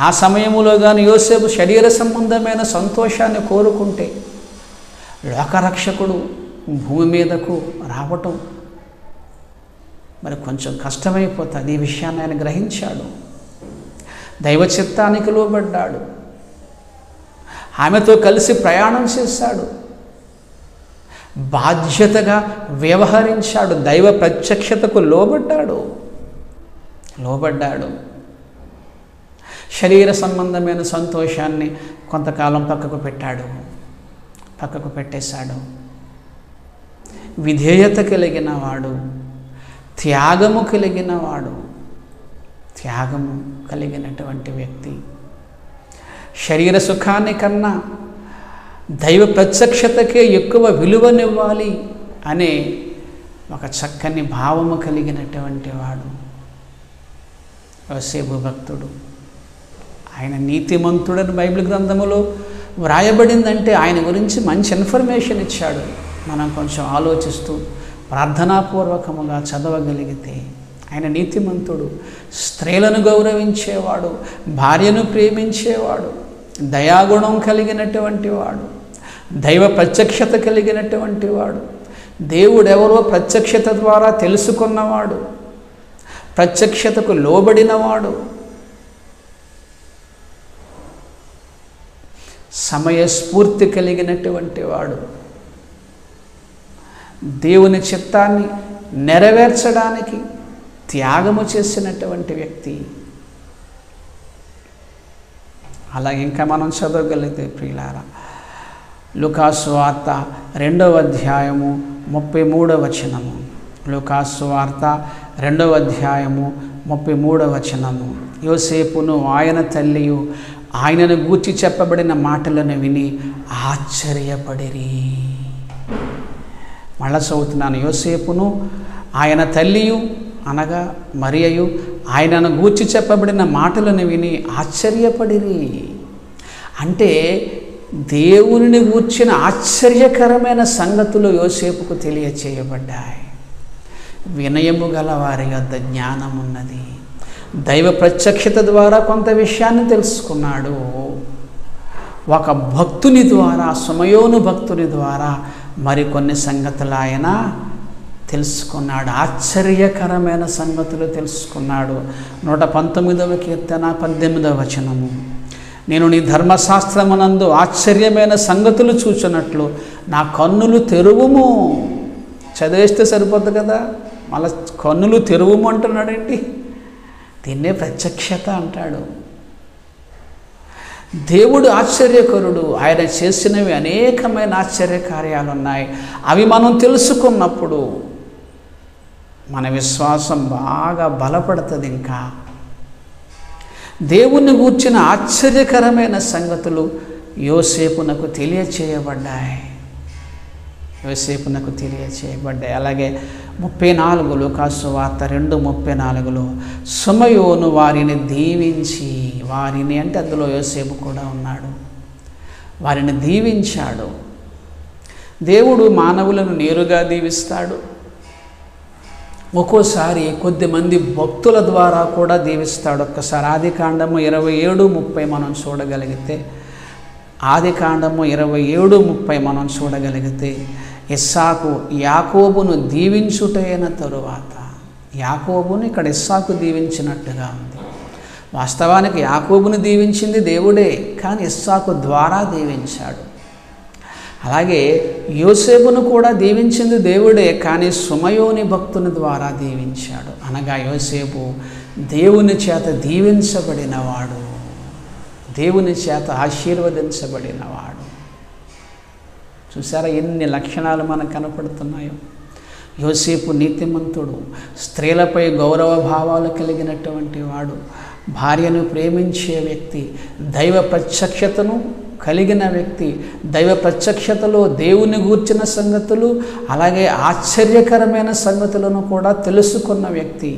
ఆ సమయంలో కానీ యోసేపు శరీర సంబంధమైన సంతోషాన్ని కోరుకుంటే లోకరక్షకుడు భూమి మీదకు రావటం మరి కొంచెం కష్టమైపోతుంది. ఈ విషయాన్ని ఆయన గ్రహించాడు, దైవ చిత్తానికి లోబడ్డాడు, ఆమెతో కలిసి ప్రయాణం చేశాడు, బాధ్యతగా వ్యవహరించాడు, దైవ ప్రత్యక్షతకు లోబడ్డాడు. శరీర సంబంధమైన సంతోషాన్ని కొంతకాలం పక్కకు పెట్టేశాడు. విధేయత కలిగిన వాడు, త్యాగము కలిగినటువంటి వ్యక్తి, శరీర సుఖాన్ని కన్నా దైవ ప్రత్యక్షతకే ఎక్కువ విలువనివ్వాలి అనే ఒక చక్కని భావము కలిగినటువంటి వాడు యోసేపు భక్తుడు. ఆయన నీతిమంతుడని బైబిల్ గ్రంథములో వ్రాయబడిందంటే ఆయన గురించి మంచి ఇన్ఫర్మేషన్ ఇచ్చాడు. మనం కొంచెం ఆలోచిస్తూ ప్రార్థనాపూర్వకముగా చదవగలిగితే ఆయన నీతిమంతుడు, స్త్రీలను గౌరవించేవాడు, భార్యను ప్రేమించేవాడు, దయాగుణం కలిగినటువంటి వాడు, దైవ ప్రత్యక్షత కలిగినటువంటి వాడు, దేవుడెవరో ప్రత్యక్షత ద్వారా తెలుసుకున్నవాడు, ప్రత్యక్షతకు లోబడినవాడు, సమయస్ఫూర్తి కలిగినటువంటి వాడు, దేవుని చిత్తాన్ని నెరవేర్చడానికి త్యాగము చేసినటువంటి వ్యక్తి. అలాగే ఇంకా మనం చదవగలిగితే ప్రియులారా, లూకాసు వార్త 2వ అధ్యాయము 33వ వచనము, లూకాసు వార్త 2వ అధ్యాయము 33వ వచనము. యోసేపును ఆయన తల్లియు ఆయనను గూర్చి చెప్పబడిన మాటలను విని ఆశ్చర్యపడిరి. మళ్ళా చదువుతున్నాను. యోసేపును ఆయన తల్లియు అనగా మరియయు ఆయనను గూర్చి చెప్పబడిన మాటలను విని ఆశ్చర్యపడిరి. అంటే దేవుని గూర్చిన ఆశ్చర్యకరమైన సంగతులు యోసేపుకు తెలియచేయబడ్డాయి. వినయము గల వారి వద్ద జ్ఞానం ఉన్నది. దైవ ప్రత్యక్షత ద్వారా కొంత విషయాన్ని తెలుసుకున్నాడు. ఒక భక్తుని ద్వారా, సుమయోను భక్తుని ద్వారా మరికొన్ని సంగతులు ఆయన తెలుసుకున్నాడు. ఆశ్చర్యకరమైన సంగతులు తెలుసుకున్నాడు. 119వ కీర్తన 18వ వచనము, నేను నీ ధర్మశాస్త్రమునందు ఆశ్చర్యమైన సంగతులు చూచినట్లు నా కన్నులు తెరువుము. చదివేస్తే సరిపోద్ది కదా, మళ్ళీ కన్నులు తెరువుము అంటున్నాడేంటి? దీన్నే ప్రత్యక్షత అంటాడు. దేవుడు ఆశ్చర్యకరుడు. ఆయన చేసినవి అనేకమైన ఆశ్చర్యకార్యాలు ఉన్నాయి. అవి మనం తెలుసుకున్నప్పుడు మన విశ్వాసం బాగా బలపడుతుంది. ఇంకా దేవుని గూర్చిన ఆశ్చర్యకరమైన సంగతులు యోసేపునకు తెలియచేయబడ్డాయి. అలాగే 34 లూకాసు వార్త 2:34 సుమయోను వారిని దీవించి, వారిని అంటే అందులో యోసేపు కూడా ఉన్నాడు, వారిని దీవించాడు. దేవుడు మానవులను నేరుగా దీవిస్తాడు, ఒక్కోసారి కొద్దిమంది భక్తుల ద్వారా కూడా దీవిస్తాడు. ఒక్కసారి ఆదికాండము 27:30 మనం చూడగలిగితే, ఆదికాండము 27:30 మనం చూడగలిగితే, ఇస్సాకు యాకోబును దీవించుటైన తరువాత, యాకోబును ఇక్కడ ఇస్సాకు దీవించినట్టుగా ఉంది. వాస్తవానికి యాకోబును దీవించింది దేవుడే, కానీ ఇస్సాకు ద్వారా దీవించాడు. అలాగే యోసేపును కూడా దీవించింది దేవుడే, కానీ సుమయోని భక్తుని ద్వారా దీవించాడు. అనగా యోసేపు దేవుని చేత దీవించబడినవాడు, దేవుని చేత ఆశీర్వదించబడినవాడు. చూసారా ఎన్ని లక్షణాలు మనకు కనపడుతున్నాయో. యోసేపు నీతిమంతుడు, స్త్రీలపై గౌరవ భావాలు కలిగినటువంటి వాడు, భార్యను ప్రేమించే వ్యక్తి, దైవ ప్రత్యక్షతను కలిగిన వ్యక్తి, దైవ ప్రత్యక్షతలో దేవుని గూర్చిన సంగతులు అలాగే ఆశ్చర్యకరమైన సంగతులను కూడా తెలుసుకున్న వ్యక్తి,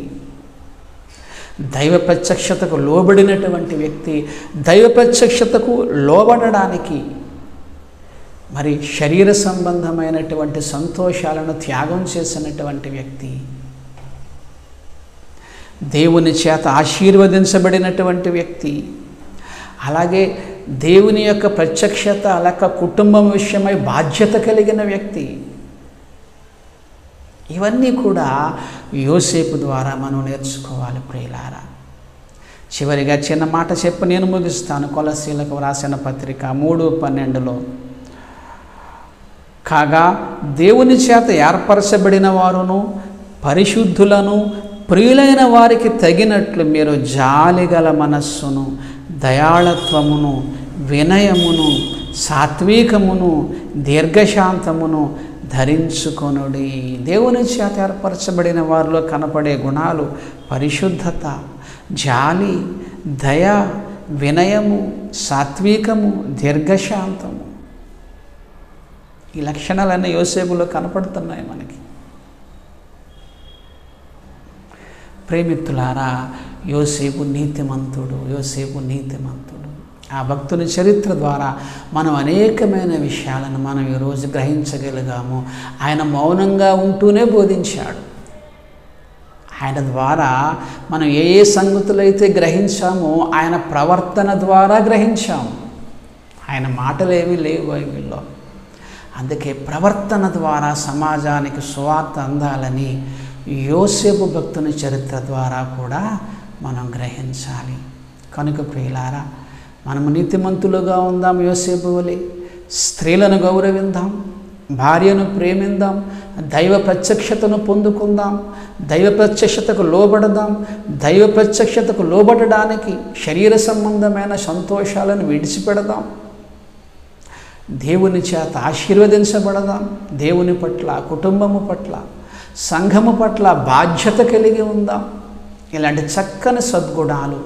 దైవ ప్రత్యక్షతకు లోబడినటువంటి వ్యక్తి, దైవ ప్రత్యక్షతకు లోబడడానికి మరి శరీర సంబంధమైనటువంటి సంతోషాలను త్యాగం చేసినటువంటి వ్యక్తి, దేవుని చేత ఆశీర్వదించబడినటువంటి వ్యక్తి, అలాగే దేవుని యొక్క ప్రత్యక్షత అలాగ కుటుంబం విషయమై బాధ్యత కలిగిన వ్యక్తి. ఇవన్నీ కూడా యోసేపు ద్వారా మనం నేర్చుకోవాలి ప్రియులారా. చివరిగా చిన్న మాట చెప్పి నేను ముగిస్తాను. కొలస్సీలకు వ్రాసిన పత్రిక 3:12లో, కాగా దేవుని చేత ఏర్పరచబడిన వారును పరిశుద్ధులను ప్రియులైన వారికి తగినట్లు మీరు జాలిగల మనస్సును, దయాళత్వమును, వినయమును, సాత్వికమును, దీర్ఘశాంతమును ధరించుకొనుడి. దేవుని చేత ఏర్పరచబడిన వారిలో కనపడే గుణాలు పరిశుద్ధత, జాలి, దయ, వినయము, సాత్వికము, దీర్ఘశాంతము. ఈ లక్షణాలన్నీ యోసేపులో కనపడుతున్నాయి మనకి. ప్రేమిత్తులారా, యోసేపు నీతిమంతుడు. ఆ భక్తుని చరిత్ర ద్వారా మనం అనేకమైన విషయాలను మనం ఈరోజు గ్రహించగలిగాము. ఆయన మౌనంగా ఉంటూనే బోధించాడు. ఆయన ద్వారా మనం ఏ సంగతులైతే గ్రహించామో ఆయన ప్రవర్తన ద్వారా గ్రహించాము. ఆయన మాటలు ఏమీ లేవు బైబిల్లో. అందుకే ప్రవర్తన ద్వారా సమాజానికి సువార్త అందాలని యోసేపు భక్తుని చరిత్ర ద్వారా కూడా మనం గ్రహించాలి. కనుక ప్రియులారా, మనము నీతిమంతులుగా ఉందాం. యోసేపు వలె స్త్రీలను గౌరవిందాం, భార్యను ప్రేమిందాం, దైవ ప్రత్యక్షతను పొందుకుందాం, దైవ ప్రత్యక్షతకు లోబడదాం. దైవ ప్రత్యక్షతకు లోబడడానికి శరీర సంబంధమైన సంతోషాలను విడిచిపెడదాం. దేవుని చేత ఆశీర్వదించబడదాం. దేవుని పట్ల, కుటుంబము పట్ల, సంఘము పట్ల బాధ్యత కలిగి ఉందాం. ఇలాంటి చక్కని సద్గుణాలు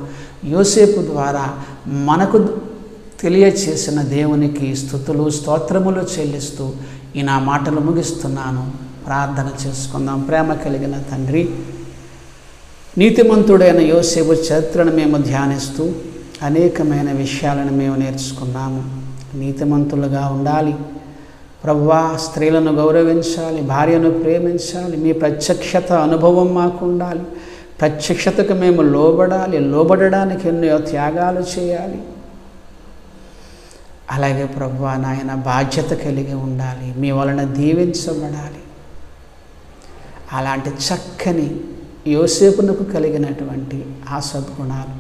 యోసేపు ద్వారా మనకు తెలియచేసిన దేవునికి స్తుతులు స్తోత్రములు చెల్లిస్తూ ఈ నా మాటలు ముగిస్తున్నాను. ప్రార్థన చేసుకుందాం. ప్రేమ కలిగిన తండ్రి, నీతిమంతుడైన యోసేపు చరిత్రను మేము ధ్యానిస్తూ అనేకమైన విషయాలను మేము నేర్చుకున్నాము. నీతిమంతులుగా ఉండాలి ప్రభువా, స్త్రీలను గౌరవించాలి, భార్యను ప్రేమించాలి, మీ ప్రత్యక్షత అనుభవం మాకు ఉండాలి, ప్రత్యక్షతకు మేము లోబడాలి, లోబడడానికి ఎన్నో త్యాగాలు చేయాలి. అలాగే ప్రభువా నాయన బాధ్యత కలిగి ఉండాలి, మీ వలన దీవించబడాలి. అలాంటి చక్కని యోసేపునకు కలిగినటువంటి ఆ సద్గుణాలు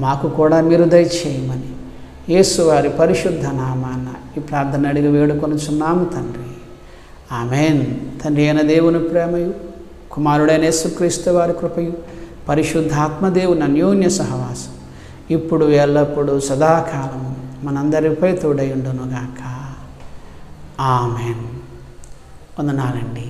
మాకు కూడా మీరు దయచేయమని యేసువారి పరిశుద్ధ నామాన ఈ ప్రార్థన అడిగి వేడుకొనుచున్నాము తండ్రి. ఆమెన్. తండ్రి అయిన దేవుని ప్రేమయు, కుమారుడైన యేసుక్రీస్తు వారి కృపయు, పరిశుద్ధాత్మదేవుని అన్యోన్య సహవాసం ఇప్పుడు ఎల్లప్పుడూ సదాకాలము మనందరిపై తోడై ఉండునుగాక. ఆమెన్. వందనాలండి.